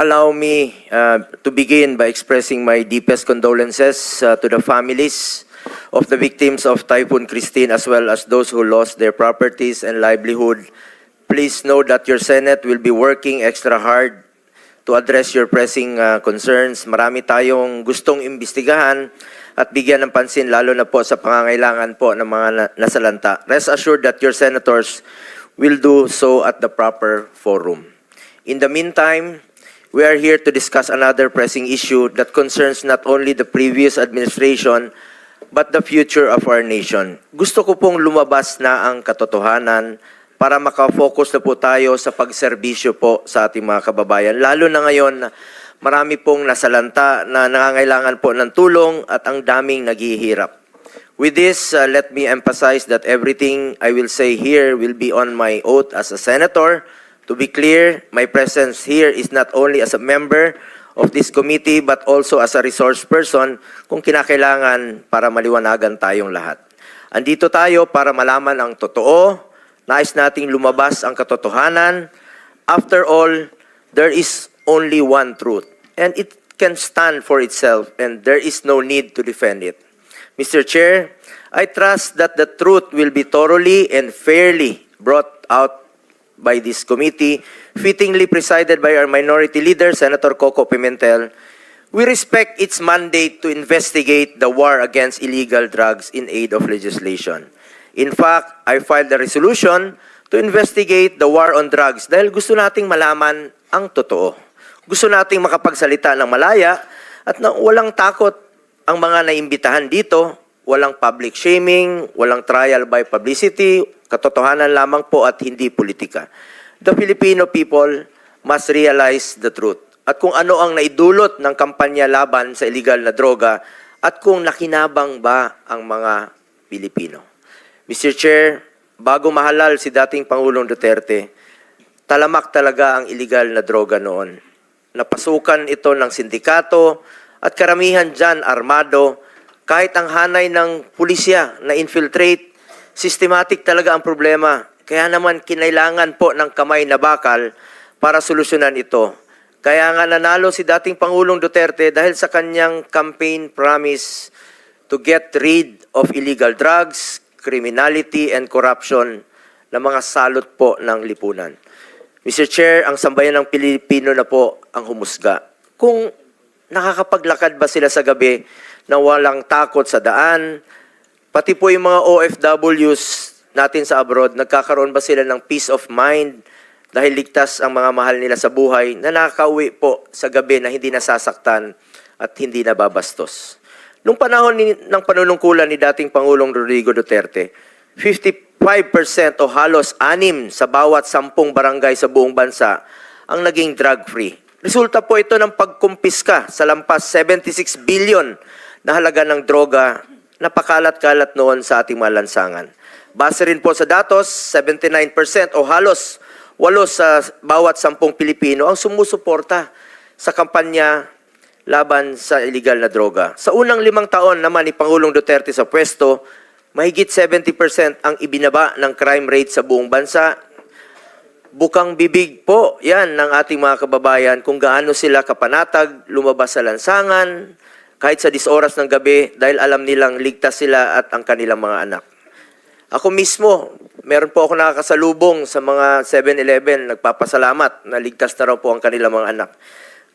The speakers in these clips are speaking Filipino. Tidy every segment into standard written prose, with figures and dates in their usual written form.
allow me to begin by expressing my deepest condolences to the families of the victims of Typhoon Christine, as well as those who lost their properties and livelihood. Please know that your Senate will be working extra hard to address your pressing concerns. Marami tayong gustong imbestigahan at bigyan ng pansin, lalo na po sa pangangailangan po ng mga nasalanta. Rest assured that your senators will do so at the proper forum. In the meantime, we are here to discuss another pressing issue that concerns not only the previous administration, but the future of our nation. Gusto ko pong lumabas na ang katotohanan para makafocus na po tayo sa pagserbisyo po sa ating mga kababayan. Lalo na ngayon, marami pong nasalanta na nangangailangan po ng tulong at ang daming naghihirap. With this, let me emphasize that everything I will say here will be on my oath as a senator. To be clear, my presence here is not only as a member of this committee but also as a resource person kung kinakailangan para maliwanagan tayong lahat. Andito tayo para malaman ang totoo. Nais nating lumabas ang katotohanan. After all, there is only one truth, and it can stand for itself, and there is no need to defend it. Mr. Chair, I trust that the truth will be thoroughly and fairly brought out by this committee, fittingly presided by our minority leader, Senator Coco Pimentel. We respect its mandate to investigate the war against illegal drugs in aid of legislation. In fact, I filed a resolution to investigate the war on drugs dahil gusto nating malaman ang totoo. Gusto nating makapagsalita ng malaya at na walang takot ang mga naimbitahan dito, walang public shaming, walang trial by publicity, katotohanan lamang po at hindi politika. The Filipino people must realize the truth at kung ano ang naidulot ng kampanya laban sa illegal na droga at kung nakinabang ba ang mga Pilipino. Mr. Chair, bago mahalal si dating Pangulong Duterte, talamak talaga ang illegal na droga noon. Napasukan ito ng sindikato at karamihan dyan armado. Kahit ang hanay ng pulisya na infiltrate, systematic talaga ang problema. Kaya naman kinailangan po ng kamay na bakal para solusyonan ito. Kaya nga nanalo si dating Pangulong Duterte dahil sa kanyang campaign promise to get rid of illegal drugs, criminality, and corruption na mga salot po ng lipunan. Mr. Chair, ang sambayan ng Pilipino na po ang humusga. Kung nakakapaglakad ba sila sa gabi na walang takot sa daan, pati po yung mga OFWs natin sa abroad, nagkakaroon ba sila ng peace of mind dahil ligtas ang mga mahal nila sa buhay na nakakauwi po sa gabi na hindi nasasaktan at hindi nababastos. Noong panahon ng panunungkulan ni dating Pangulong Rodrigo Duterte, 55% o halos 6 sa bawat 10 barangay sa buong bansa ang naging drug-free. Resulta po ito ng pagkumpiska sa lampas 76 billion na halaga ng droga na pakalat-kalat noon sa ating mga lansangan. Base rin po sa datos, 79% o halos 8 sa bawat 10 Pilipino ang sumusuporta sa kampanya laban sa illegal na droga. Sa unang 5 taon naman ni Pangulong Duterte sa pwesto, mahigit 70% ang ibinaba ng crime rate sa buong bansa. Bukang bibig po yan ng ating mga kababayan kung gaano sila kapanatag, lumabas sa lansangan, kahit sa 10 oras ng gabi dahil alam nilang ligtas sila at ang kanilang mga anak. Ako mismo, meron po ako nakakasalubong sa mga 7-Eleven, nagpapasalamat na ligtas na raw po ang kanilang mga anak.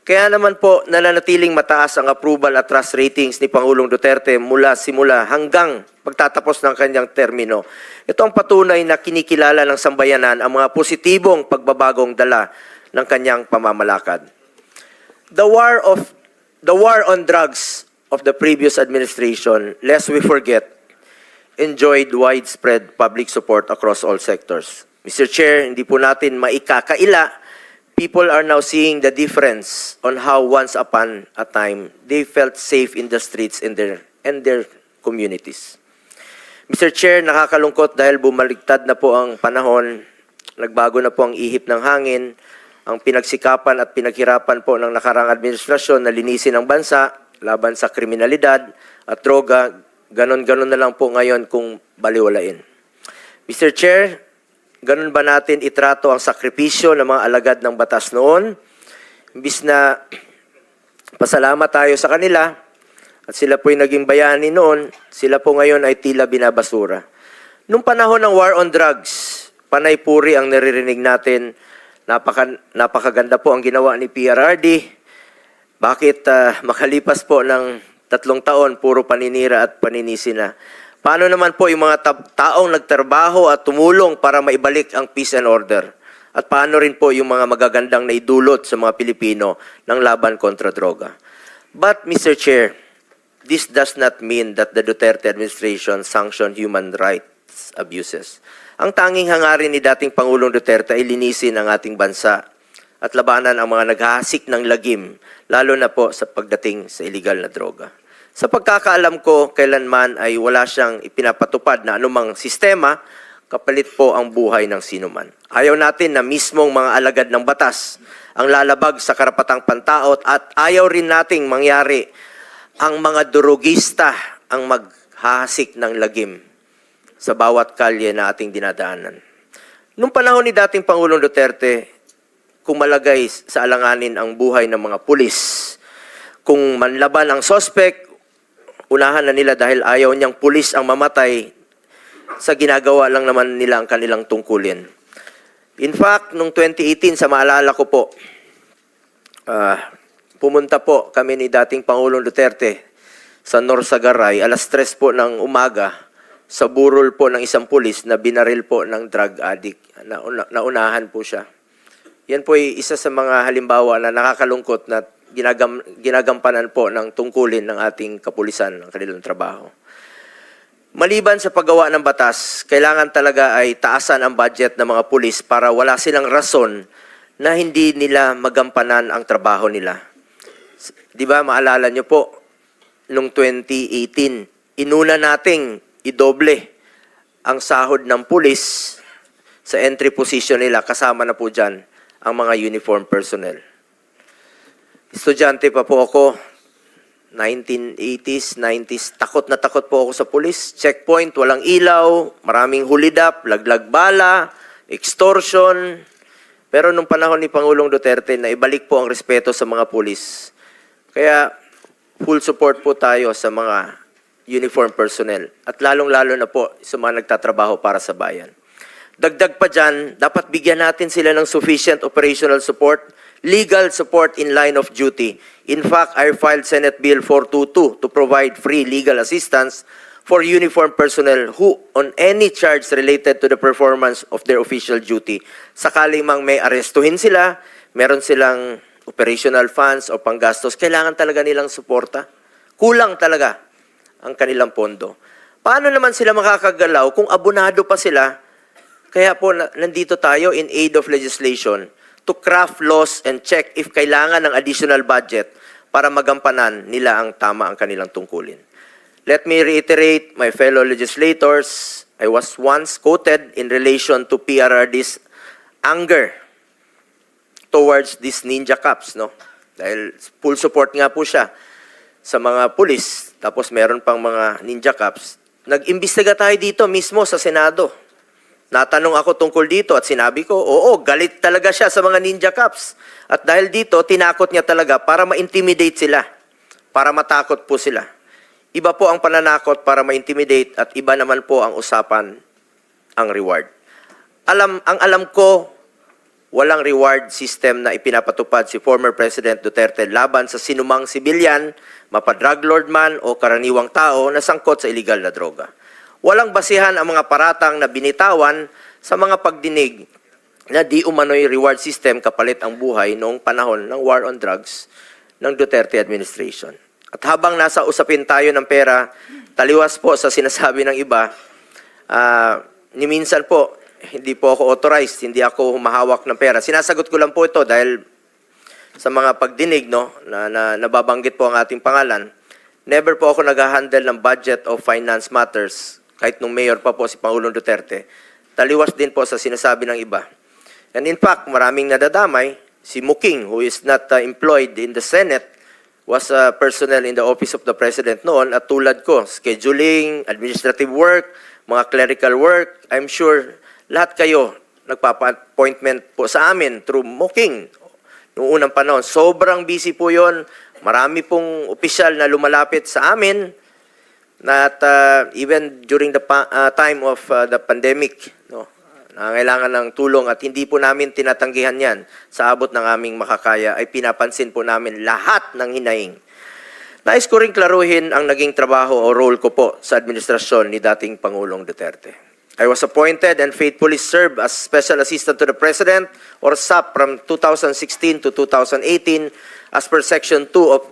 Kaya naman po nananatiling mataas ang approval at trust ratings ni Pangulong Duterte mula simula hanggang pagtatapos ng kanyang termino. Ito ang patunay na kinikilala ng sambayanan ang mga positibong pagbabagong dala ng kanyang pamamalakad. The war on drugs of the previous administration, lest we forget, enjoyed widespread public support across all sectors. Mr. Chair, hindi po natin maikakaila. People are now seeing the difference on how once upon a time they felt safe in the streets and their communities. Mr. Chair, nakakalungkot dahil bumaliktad na po ang panahon, nagbago na po ang ihip ng hangin, ang pinagsikapan at pinaghirapan po ng nakarang administrasyon na linisin ang bansa laban sa kriminalidad at droga, ganon-ganon na lang po ngayon kung baliwalain. Mr. Chair, ganun ba natin itrato ang sakripisyo ng mga alagad ng batas noon? imbis na pasalamat tayo sa kanila at sila po'y naging bayani noon, sila po ngayon ay tila binabasura. Nung panahon ng war on drugs, panay puri ang naririnig natin. Napakaganda po ang ginawa ni PRRD. Bakit makalipas po ng 3 taon, puro paninira at paninisi na? Paano naman po yung mga taong nagtrabaho at tumulong para maibalik ang peace and order? At paano rin po yung mga magagandang naidulot sa mga Pilipino ng laban kontra droga? But, Mr. Chair, this does not mean that the Duterte administration sanctioned human rights abuses. Ang tanging hangarin ni dating Pangulong Duterte ay linisin ang ating bansa at labanan ang mga naghahasik ng lagim, lalo na po sa pagdating sa illegal na droga. Sa pagkakaalam ko, kailanman ay wala siyang ipinapatupad na anumang sistema, kapalit po ang buhay ng sinuman. Ayaw natin na mismong mga alagad ng batas ang lalabag sa karapatang pantaot at ayaw rin nating mangyari ang mga durugista ang maghahasik ng lagim sa bawat kalye na ating dinadaanan. Nung panahon ni dating Pangulong Duterte, kung malagay sa alanganin ang buhay ng mga pulis, kung manlaban ang sospek, unahan na nila dahil ayaw niyang pulis ang mamatay, sa ginagawa lang naman nila ang kanilang tungkulin. In fact, noong 2018, sa maalala ko po, pumunta po kami ni dating Pangulong Duterte sa Norsagaray, alas 3 po ng umaga, sa burol po ng isang pulis na binaril po ng drug addict. Naunahan po siya. Yan po ay isa sa mga halimbawa na nakakalungkot na ginagampanan po ng tungkulin ng ating kapulisan ng kanilang trabaho. Maliban sa paggawa ng batas, kailangan talaga ay taasan ang budget ng mga pulis para wala silang rason na hindi nila magampanan ang trabaho nila. Di ba, maalala nyo po, noong 2018, inuna nating idoble ang sahod ng pulis sa entry position nila, kasama na po dyan ang mga uniform personnel. Estudyante pa po ako, 1980s, 90s, takot na takot po ako sa pulis. Checkpoint, walang ilaw, maraming hulidap, laglag bala, extortion. Pero nung panahon ni Pangulong Duterte, na ibalik po ang respeto sa mga pulis. Kaya full support po tayo sa mga uniform personnel. At lalong-lalo na po sa mga nagtatrabaho para sa bayan. Dagdag pa dyan, dapat bigyan natin sila ng sufficient operational support, legal support in line of duty. In fact, I filed Senate Bill 422 to provide free legal assistance for uniform personnel who on any charge related to the performance of their official duty. Sakaling mang may arestuhin sila, meron silang operational funds o panggastos, kailangan talaga nilang suporta. Kulang talaga ang kanilang pondo. Paano naman sila makakagalaw kung abonado pa sila? Kaya po nandito tayo in aid of legislation to craft laws and check if kailangan ng additional budget para magampanan nila ang tama ang kanilang tungkulin. Let me reiterate, my fellow legislators, I was once quoted in relation to PRRD's anger towards these ninja cops, no? Dahil full support nga po siya sa mga pulis, tapos meron pang mga ninja cops. Nag-imbestiga tayo dito mismo sa Senado. Natanong ako tungkol dito at sinabi ko, oo, galit talaga siya sa mga ninja cops. At dahil dito, tinakot niya talaga para ma-intimidate sila, para matakot po sila. Iba po ang pananakot para ma-intimidate at iba naman po ang usapan, ang reward. Ang alam ko, walang reward system na ipinapatupad si former President Duterte laban sa sinumang sibilyan, mapa-drug lord man o karaniwang tao na sangkot sa illegal na droga. Walang basihan ang mga paratang na binitawan sa mga pagdinig na di umano'y reward system kapalit ang buhay noong panahon ng war on drugs ng Duterte administration. At habang nasa usapin tayo ng pera, taliwas po sa sinasabi ng iba, ni minsan po, hindi po ako authorized, hindi ako humahawak ng pera. Sinasagot ko lang po ito dahil sa mga pagdinig, no, na nababanggit po ang ating pangalan. Never po ako nag-handle ng budget of finance matters, kahit nung mayor pa po si Pangulong Duterte. Taliwas din po sa sinasabi ng iba. And in fact, maraming nadadamay. Si Muking, who is not employed in the Senate, was a personnel in the office of the President noon. At tulad ko, scheduling, administrative work, mga clerical work, I'm sure lahat kayo nagpapa-appointment po sa amin through Muking. noong unang panahon. Sobrang busy po yon. Marami pong opisyal na lumalapit sa amin na at even during the time of the pandemic, no, nangailangan ng tulong at hindi po namin tinatanggihan yan sa abot ng aming makakaya ay pinapansin po namin lahat ng hinaing. Nais ko rin klaruhin ang naging trabaho o role ko po sa administrasyon ni dating Pangulong Duterte. I was appointed and faithfully served as Special Assistant to the President or SAP from 2016 to 2018 as per Section 2 of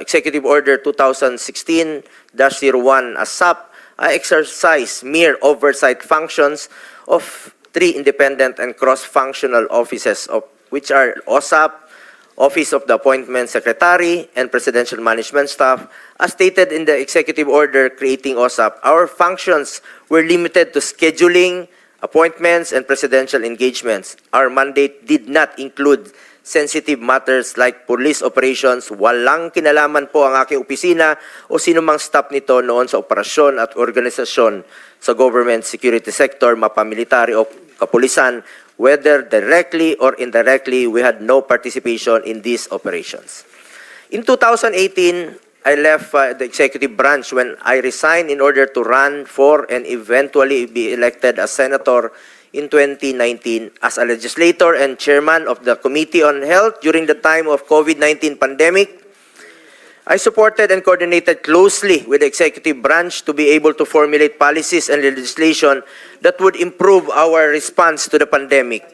Executive Order 2016-01 as SAP. I exercise mere oversight functions of 3 independent and cross-functional offices of which are OSAP, Office of the Appointment Secretary, and Presidential Management Staff. As stated in the Executive Order creating OSAP, our functions were limited to scheduling, appointments, and presidential engagements. Our mandate did not include sensitive matters like police operations. Walang kinalaman po ang aking opisina o sinumang staff nito noon sa operasyon at organisasyon sa government security sector, mapamilitary o kapulisan. Whether directly or indirectly, we had no participation in these operations. In 2018, I left the executive branch when I resigned in order to run for and eventually be elected as senator in 2019 as a legislator and chairman of the Committee on Health during the time of COVID-19 pandemic. I supported and coordinated closely with the executive branch to be able to formulate policies and legislation that would improve our response to the pandemic.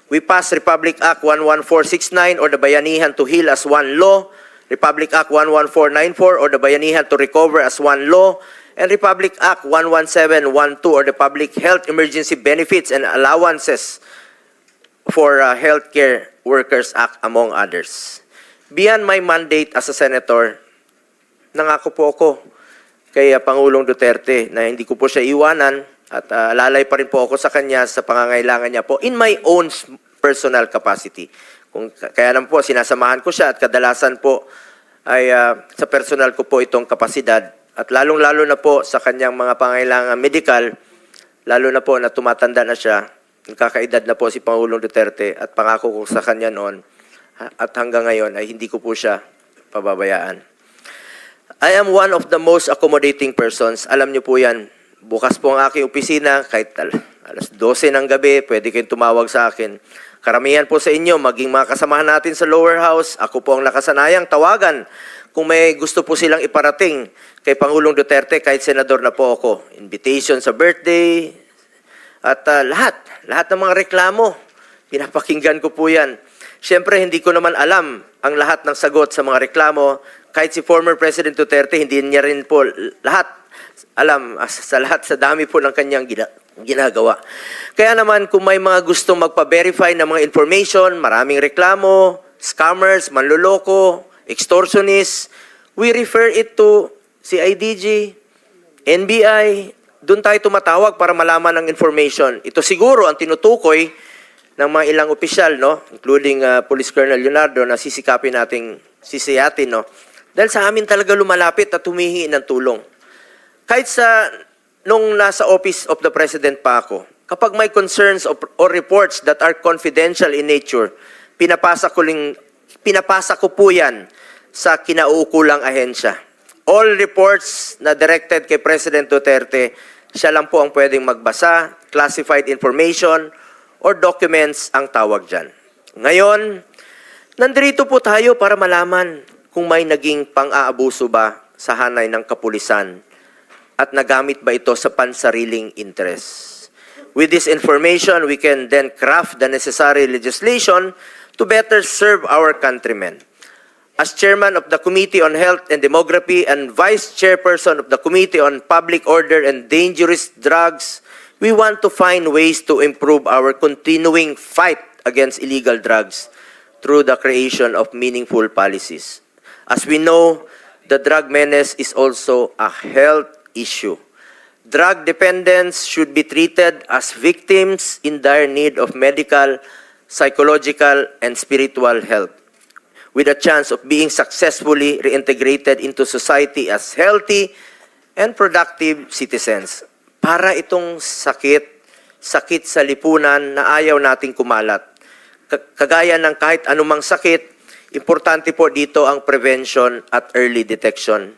We passed Republic Act 11469 or the Bayanihan to Heal as one law, Republic Act 11494 or the Bayanihan to Recover as one law, and Republic Act 11712 or the Public Health Emergency Benefits and Allowances for Healthcare Workers Act, among others. Beyond my mandate as a senator, nangako po ako kay Pangulong Duterte na hindi ko po siya iwanan at lalay pa rin po ako sa kanya sa pangangailangan niya po in my own personal capacity. Kaya naman po, sinasamahan ko siya at kadalasan po ay sa personal ko po itong kapasidad at lalong-lalo na po sa kanyang mga pangangailangan medical, lalo na po na tumatanda na siya, kakaedad na po si Pangulong Duterte at pangako ko sa kanya noon at hanggang ngayon ay hindi ko po siya pababayaan. I am one of the most accommodating persons. Alam niyo po yan. Bukas po ang aking opisina. Kahit alas 12 ng gabi, pwede kayong tumawag sa akin. Karamihan po sa inyo, maging mga kasamahan natin sa lower house, ako po ang nakasanayang tawagan kung may gusto po silang iparating kay Pangulong Duterte, kahit senador na po ako. Invitation sa birthday, at lahat ng mga reklamo, pinapakinggan ko po yan. Siyempre, hindi ko naman alam ang lahat ng sagot sa mga reklamo. Kahit si former President Duterte, hindi niya rin po lahat alam sa lahat sa dami po ng kanyang ginagawa. Kaya naman, kung may mga gustong magpa-verify ng mga information, maraming reklamo, scammers, manloloko, extortionists, we refer it to CIDG, NBI. Doon tayo tumatawag para malaman ang information. Ito siguro ang tinutukoy ng mga ilang opisyal, no? Including Police Colonel Leonardo, na sisikapin nating sisiyatin, no? Dahil sa amin talaga lumalapit at humihingi ng tulong. Kahit nung nasa Office of the President pa ako, kapag may concerns or reports that are confidential in nature, pinapasa ko po yan sa kinauukulang ahensya. All reports na directed kay President Duterte, siya lang po ang pwedeng magbasa, classified information, or documents ang tawag dyan. Ngayon, nandito po tayo para malaman kung may naging pang-aabuso ba sa hanay ng kapulisan at nagamit ba ito sa pansariling interest. With this information, we can then craft the necessary legislation to better serve our countrymen. As chairman of the Committee on Health and Demography and vice chairperson of the Committee on Public Order and Dangerous Drugs, we want to find ways to improve our continuing fight against illegal drugs through the creation of meaningful policies. As we know, the drug menace is also a health issue. Drug dependents should be treated as victims in dire need of medical, psychological, and spiritual health, with a chance of being successfully reintegrated into society as healthy and productive citizens. Para itong sakit sa lipunan na ayaw nating kumalat. kagaya ng kahit anumang sakit, importante po dito ang prevention at early detection.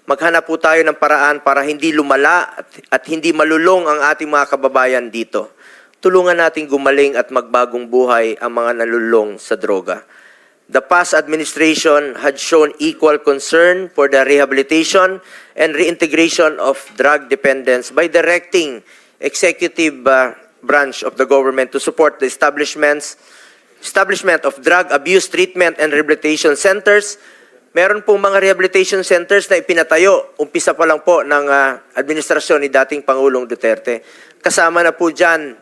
Maghanap po tayo ng paraan para hindi lumala at hindi malulong ang ating mga kababayan dito. Tulungan natin gumaling at magbagong buhay ang mga nalulong sa droga. The past administration had shown equal concern for the rehabilitation and reintegration of drug dependents by directing executive branch of the government to support the establishment of drug abuse treatment and rehabilitation centers. Meron pong mga rehabilitation centers na ipinatayo, umpisa pa lang po ng administrasyon ni dating Pangulong Duterte. Kasama na po dyan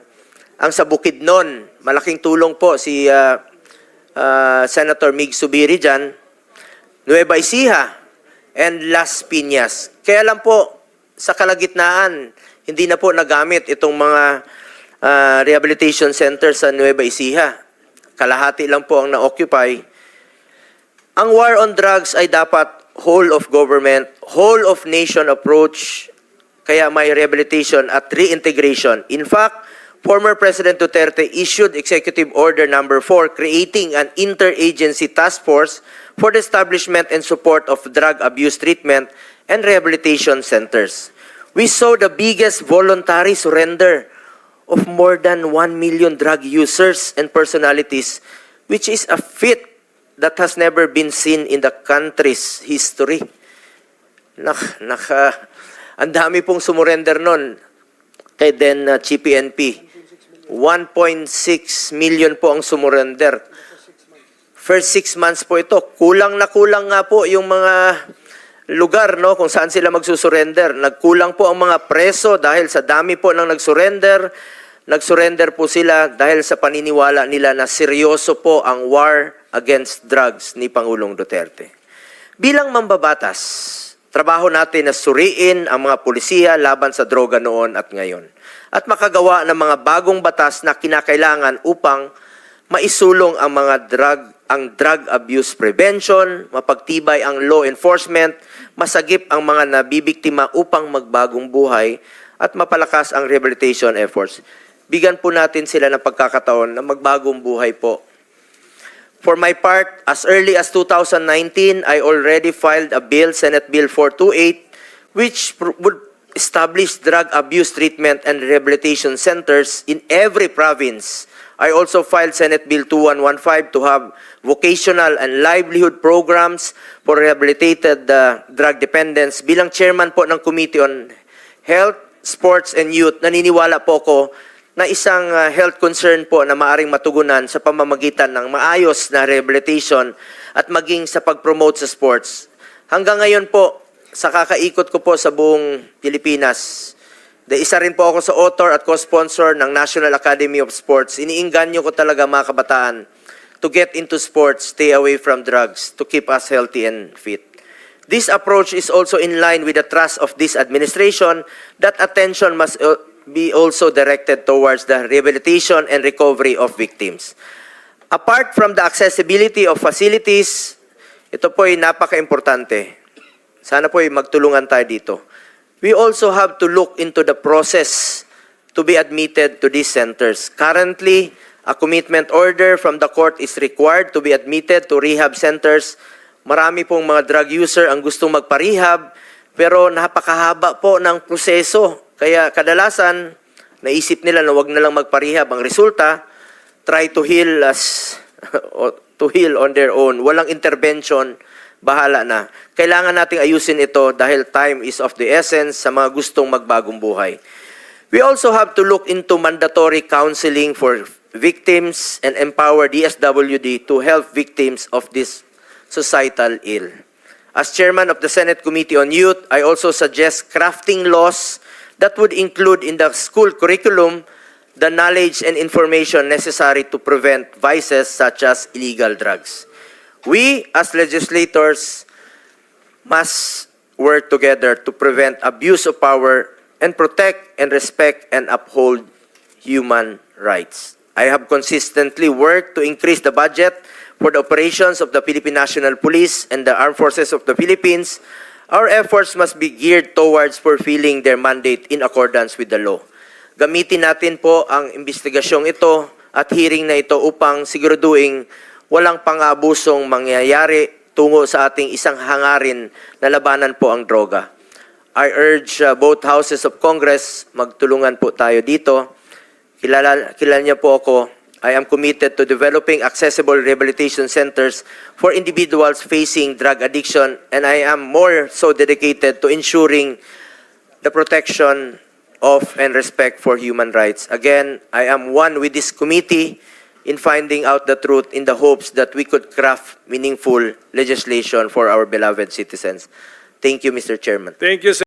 ang sa Bukidnon, malaking tulong po si Senator Mig Zubiri dyan, Nueva Ecija, and Las Piñas. Kaya lang po, sa kalagitnaan, hindi na po nagamit itong mga rehabilitation centers sa Nueva Ecija. Kalahati lang po ang na-occupy. Ang war on drugs ay dapat whole of government, whole of nation approach, kaya may rehabilitation at reintegration. In fact, former President Duterte issued Executive Order Number 4 creating an interagency task force for the establishment and support of drug abuse treatment and rehabilitation centers. We saw the biggest voluntary surrender of more than 1 million drug users and personalities, which is a feat that has never been seen in the country's history. Ang dami pong sumurrender nun kay then Chief PNP. 1.6 million po ang sumurrender. First 6 months po ito. Kulang na kulang nga po yung mga lugar, no, kung saan sila magsusurrender. Nagkulang po ang mga preso dahil sa dami po ng nagsurrender. Nagsurrender po sila dahil sa paniniwala nila na seryoso po ang war against drugs ni Pangulong Duterte. Bilang mambabatas, trabaho natin na suriin ang mga pulisiya laban sa droga noon at ngayon. At makagawa ng mga bagong batas na kinakailangan upang maisulong ang drug abuse prevention, mapagtibay ang law enforcement, masagip ang mga nabibiktima upang magbagong buhay, at mapalakas ang rehabilitation efforts. Bigyan po natin sila ng pagkakataon na magbagong buhay po. For my part, as early as 2019, I already filed a bill, Senate Bill 428, which would establish drug abuse treatment and rehabilitation centers in every province. I also filed Senate Bill 2115 to have vocational and livelihood programs for rehabilitated drug dependents. Bilang chairman po ng Committee on Health, Sports, and Youth, naniniwala po ko na isang health concern po na maaring matugunan sa pamamagitan ng maayos na rehabilitation at maging sa pag-promote sa sports. Hanggang ngayon po, sa kakaikot ko po sa buong Pilipinas, isa rin po ako sa author at co-sponsor ng National Academy of Sports. Iniinganyo ko talaga mga kabataan to get into sports, stay away from drugs, to keep us healthy and fit. This approach is also in line with the thrust of this administration that attention must be also directed towards the rehabilitation and recovery of victims. Apart from the accessibility of facilities, ito po ay napaka-importante. Sana po ay magtulungan tayo dito. We also have to look into the process to be admitted to these centers. Currently, a commitment order from the court is required to be admitted to rehab centers. Marami pong mga drug user ang gustong magpa-rehab, pero napakahaba po ng proseso. Kaya kadalasan, naisip nila na wag na lang magpa-rehab. Ang resulta, try to heal on their own. Walang intervention, bahala na. Kailangan nating ayusin ito dahil time is of the essence sa mga gustong magbagong buhay. We also have to look into mandatory counseling for victims and empower DSWD to help victims of this societal ill. As chairman of the Senate Committee on Youth, I also suggest crafting laws that would include in the school curriculum the knowledge and information necessary to prevent vices such as illegal drugs. We, as legislators, must work together to prevent abuse of power and protect and respect and uphold human rights. I have consistently worked to increase the budget for the operations of the Philippine National Police and the Armed Forces of the Philippines. Our efforts must be geared towards fulfilling their mandate in accordance with the law. Gamitin natin po ang investigasyong ito at hearing na ito upang siguraduhin walang pang-abusong mangyayari tungo sa ating isang hangarin na labanan po ang droga. I urge both houses of Congress, magtulungan po tayo dito. Kilala niyo po ako. I am committed to developing accessible rehabilitation centers for individuals facing drug addiction, and I am more so dedicated to ensuring the protection of and respect for human rights. Again, I am one with this committee in finding out the truth in the hopes that we could craft meaningful legislation for our beloved citizens. Thank you, Mr. Chairman. Thank you,